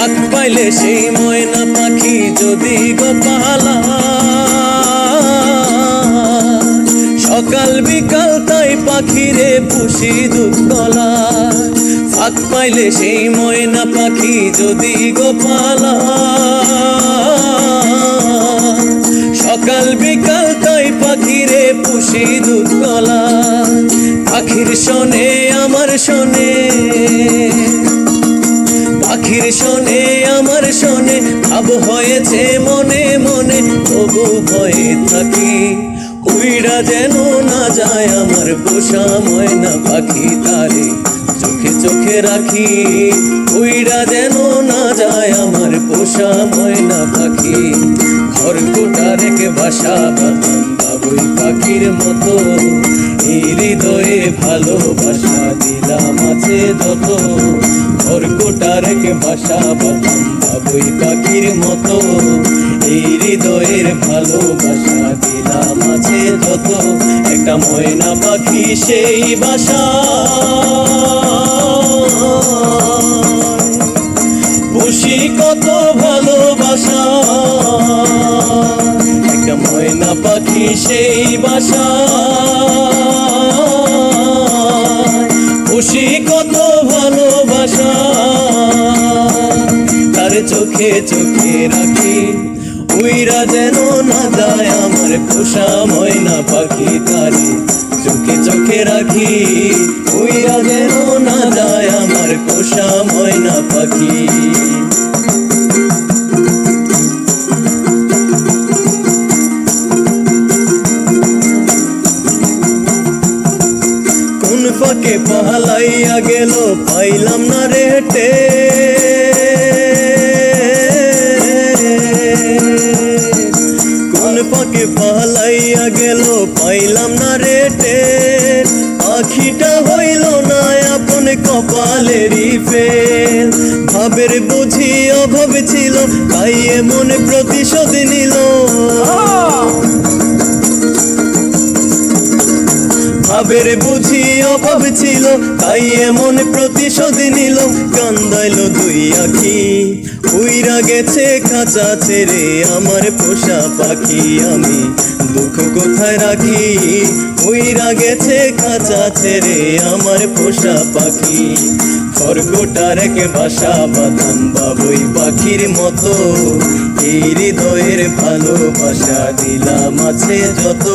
ফাঁক পাইলে সেই ময়না পাখি যদি গোপালা, সকাল বিকাল তাই পাখিরে পুষি দুধকলা। ফাঁক পাইলে সেই ময়না পাখি যদি গোপালা, সকাল বিকাল তাই পাখিরে পুষি দুধকলা। পাখির শোনে আমার শোনে, পাখির শোনে আমার শোনে, ভাব হয়েছে মনে মনে, তবু ভয়ে থাকি উইড়া যেন না যায় আমার পোষা ময়না পাখি। তারে চোখে চোখে রাখি, উইড়া যেন না যায় আমার পোষা ময়না পাখি। ঘর কোটা রেখে বাসা বাঁধলাম বাবুই পাখির মতো, এই হৃদয়ে ভালোবাসা দিলাম আছে যত। ঘর কোটা রেখে বাসা বাঁধলাম বাবুই পাখির মতো, এই হৃদয়ের ভালোবাসা দিলাম আছে যত। একটা ময়না পাখি সেই বাসা, খুশি কত ভালোবাসা। একটা ময়না পাখি সেই বাসা, খুশি কত ভালোবাসা। তার চোখে চোখে রাখি, উইরা যেন না যায় আমার পোষা ময়না পাখি। তারে চোখে চোখে রাখি, উইরা যেন না যায় আমার পোষা ময়না পাখি। কোন ফাঁকে পালাইয়া গেল পাইলাম না রেটে, কোন ফাঁকে পালাইয়া গেল পাইলাম না রেটে। পাখিটা হইল না আপন কপালেরই ফেল, ভাবের বুঝি অভাব ছিল তাই এমন প্রতিশোধ নিল। ভাবের বুঝি অভাব ছিল তাই এমন প্রতিশোধ নিল। কান্দাইল দুই আখি, উইরা গেছে খাঁচা ছেড়ে আমার পোষা পাখি। আমি দুঃখ কোথায় রাখি, উইরা গেছে খাঁচা ছেড়ে আমার পোষা পাখি। খড়গোটা রেখে বাসা বাঁধলাম বাবুই পাখির মতো, এই হৃদয়ের ভালোবাসা দিলাম আছে যত।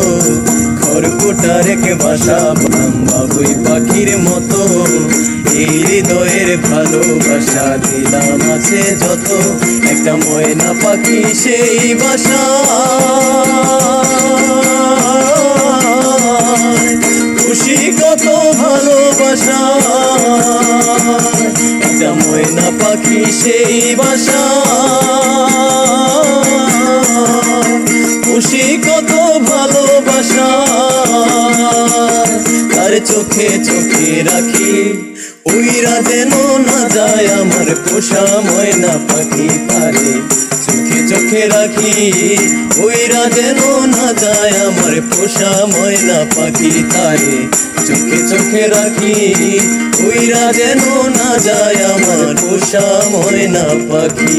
খড়গোটা রেখে বাসা বাঁধলাম বাবুই পাখির মতো, এই হৃদয়ের ভালোবাসা দিলাম আছে যত। একটা ময়না পাখি সেই বাসা, খুশি কত ভালোবাসা। একটা ময়না পাখি সেই বাসা, খুশি কত ভালোবাসা। তার চোখে চোখে রাখি, উইরা যেন না যায় আমার পোষা ময়না পাখি। তারে চোখে চোখে রাখি, উইরা যেন না যায় আমার পোষা ময়না পাখি। তারে চোখে চোখে রাখি, উইরা যেন না যায় আমার পোষা ময়না পাখি।